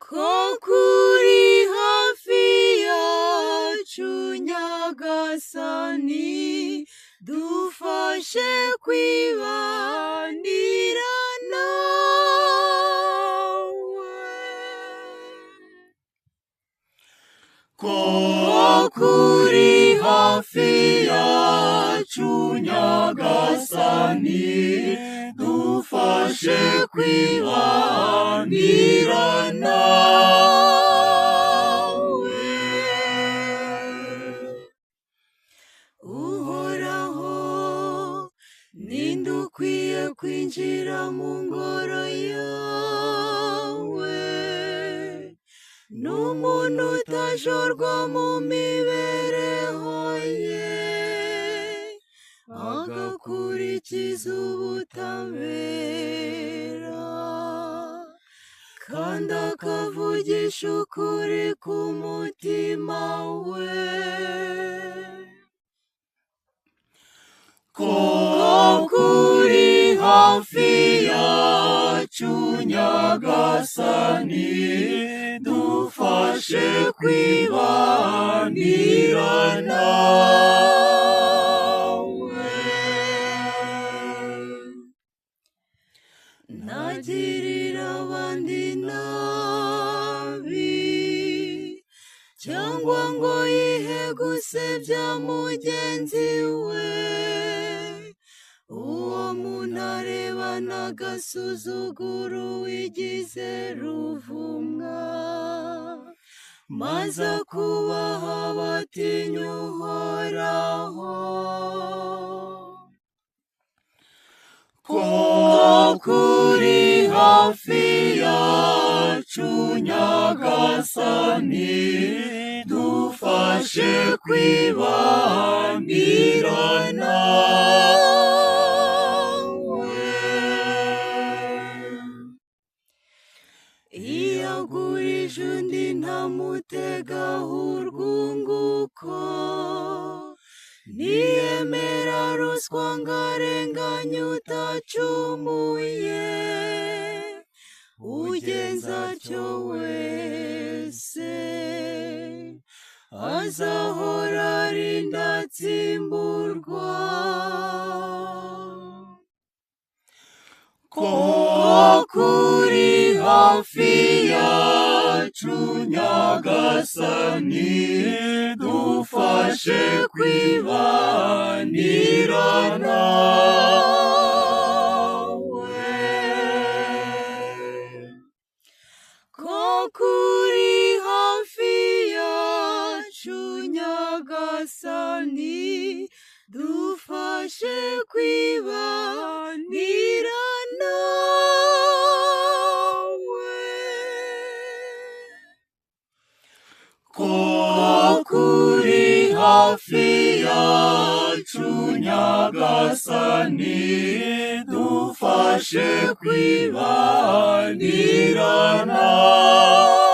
ko kuri hafi yacu Nyagasani, dufashe kwibanira nawe. Ko kuri hafi yacu Nyagasani, dufashe kwibanira nawe. Uhoraho, ninde ukwiye kwinjira mu ngoro yawe? N'umuntu utajorwa mu mibereho ye, agakurikiza ubutabera, kandi akavugisha ukuri ku mutima we. Ko kuri hafi yacu Nyagasani, dufashe kwibanira nawe. Ntagirira abandi nabi, cyangwa ngo yihe gusebya mugenzi we. Uwo muntu arebana agasuzuguro wigize ruvumwa, maze akubaha abatinya Uhoraho. Ko kuri hafi yacu Nyagasani, dufashe kwibanira nawe. Iyo agurije undi ntamutegaho urwunguko, ntiyemera ruswa ngo arenganye utacumuye. Ugenza atyo wese azahora ari indatsimburwa. Ko kuri hafi yacu Nyagasani, dufashe kwibanira nawe. Ko kuri hafi yacu Nyagasani, dufashe kwibanira nawe. Ko kuri hafi yacu Nyagasani, dufashe kwibanira nawe.